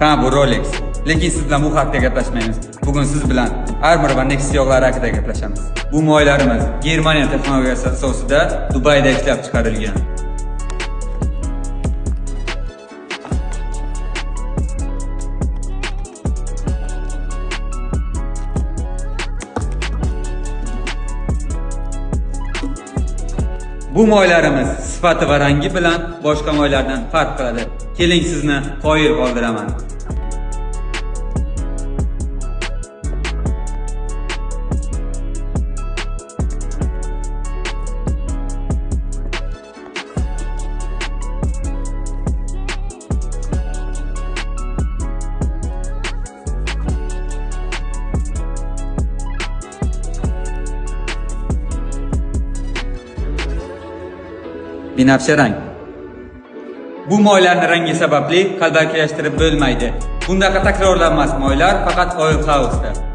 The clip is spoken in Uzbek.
Ha, bu Rolex. Lekin siz bilan bu haqda gaplashmaymiz. Bugun siz bilan Armor va Next yog'lari haqida gaplashamiz. Bu moylarimiz Germaniya texnologiyasi asosida Dubayda ishlab chiqarilgan. Bu moylarimiz sifati va rangi bilan boshqa moylardan farq qiladi. Keling sizni qoyil qoldiraman. Binafsha rang. Bu moylarning rangi sababli qalbakilashtirib bo'lmaydi. Bundaqa takrorlanmas moylar faqat Oil House'da.